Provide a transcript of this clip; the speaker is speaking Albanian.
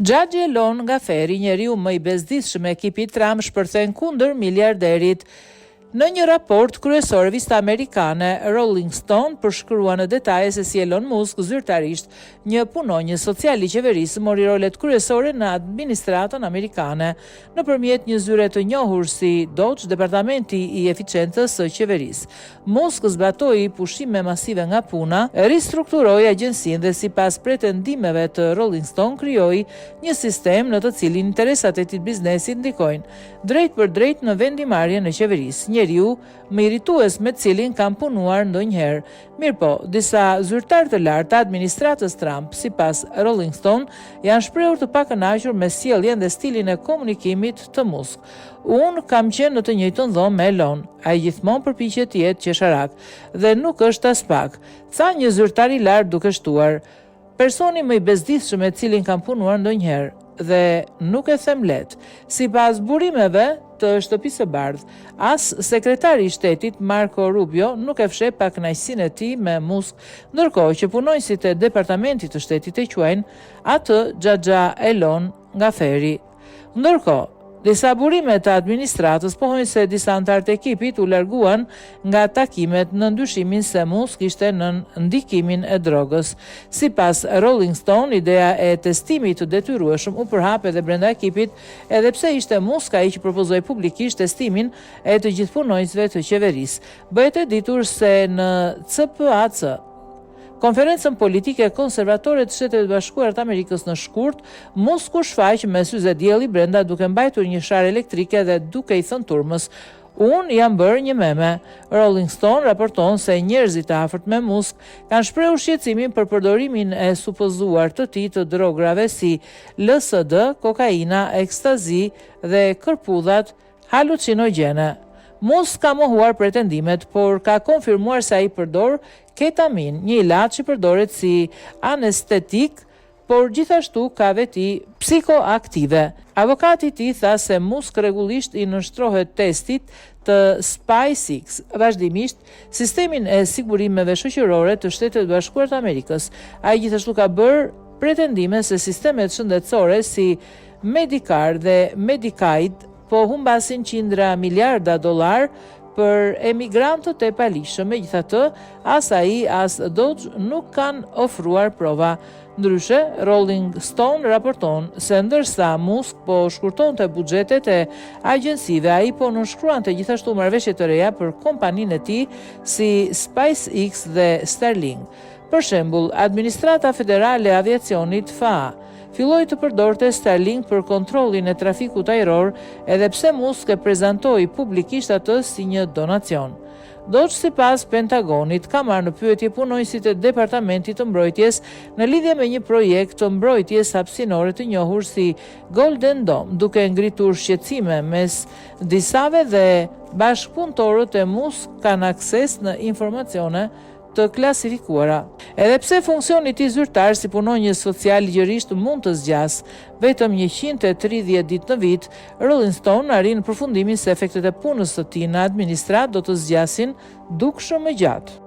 Xhaxhi Elon Gaferi, njeriu më i bezdisshëm i ekipit Trump, shpërthen kundër miliarderit. Në një raport kryesor, revista amerikane Rolling Stone përshkrua në detaje se si Elon Musk zyrtarisht, një punonjës social i qeverisë, mori rolet kryesore në administratën amerikane. Nëpërmjet një zyre të njohur si DOGE, Departamenti i Eficiencës së Qeverisë, Musk zbatoi pushime masive nga puna, ristrukturoi agjencinë dhe sipas pretendimeve të Rolling Stone krijoi një sistem në të cilin interesat e këtij biznesi ndikojnë drejt për drejt në vendimarrjen e qeverisë. Njeriu më iritues me cilin kam punuar ndonjëherë. Mirpo, disa zyrtar të lartë të administratës Trump, sipas Rolling Stone, janë shprehur të pakënaqur me sjelljen dhe stilin e komunikimit të Musk. Unë kam qenë në të njëjtën dhomë me Elon. Ai gjithmonë përpiqet të jetë qesharak dhe nuk është as pak, tha një zyrtar i lartë duke shtuar. Personi më i bezdisshëm me cilin kam punuar ndonjëherë dhe nuk e them lehtë. Sipas burimeve të Shtëpisë së Bardhë, as sekretari i shtetit Marco Rubio nuk e fsheh pakënaqësinë e tij me Musk, ndërkohë që punonjësit e departamentit të shtetit e quajnë atë Xhaxha Elon Gaferi. Ndërkohë, disa burime të administratës pohojnë se disa anëtar të ekipit u larguan nga takimet në ndyshimin se Musk ishte në ndikimin e drogës. Sipas Rolling Stone, ideja e testimit të detyrueshëm u përhap edhe brenda ekipit, edhe pse ishte Musk ai që propozoi publikisht testimin e të gjithë punonjësve të qeverisë. Bëhet e ditur se në CPAC, Konferencën politike konservatore të Shtetet Bashkuara të Amerikës në shkurt, Musk u shfaq me syze dielli brenda duke mbajtur një sharë elektrike dhe duke i thënë turmës: "Unë jam bërë një meme." Rolling Stone raporton se njerëzit e afërt me Musk kanë shprehur shqetësimin për përdorimin e supozuar të tij të drograve si LSD, kokaina, ekstazi dhe kërpudhat halucinogjene. Musk ka mohuar pretendimet, por ka konfirmuar se ai përdor ketamin, një ilaç që përdoret si anestetik, por gjithashtu ka veti psikoaktive. Avokati i tij tha se Musk rregullisht i nënshtrohet testit të SpaceX, vazhdimisht sistemin e sigurimeve shoqërore të Shtetet Bashkuara të Amerikës. Ai gjithashtu ka bërë pretendime se sistemet shëndetësore si Medicare dhe Medicaid po humbasin qindra miliarda dollar për emigrantët e palishëm. Megjithatë, as ai as DOGE nuk kanë ofruar prova. Ndryshe, Rolling Stone raporton se ndërsa Musk po shkurtonte buxhetet e agjencive, ai po nënshkruante gjithashtu marrëveshje të reja për kompaninë e tij si SpaceX dhe Starlink. Për shembull, Administrata Federale e Aviacionit FAA filloi të përdorte Starlink për kontrollin e trafikut ajror, edhe pse Musk e prezantoi publikisht atë si një donacion. DOGE, sipas Pentagonit, ka marrë në pyetje punonjësit e Departamentit të Mbrojtjes në lidhje me një projekt të mbrojtjes hapësinore të njohur si Golden Dome, duke ngritur shqetësime mes disave dhe bashkëpunëtorët e Musk kanë akses në informacione të klasifikuara. Edhe pse funksioni i tij zyrtar si punonjës social ligjërisht mund të zgjas vetëm 130 ditë në vit, Rolling Stone arrin në përfundimin se efektet e punës së tij në administratë do të zgjasin dukshëm më gjatë.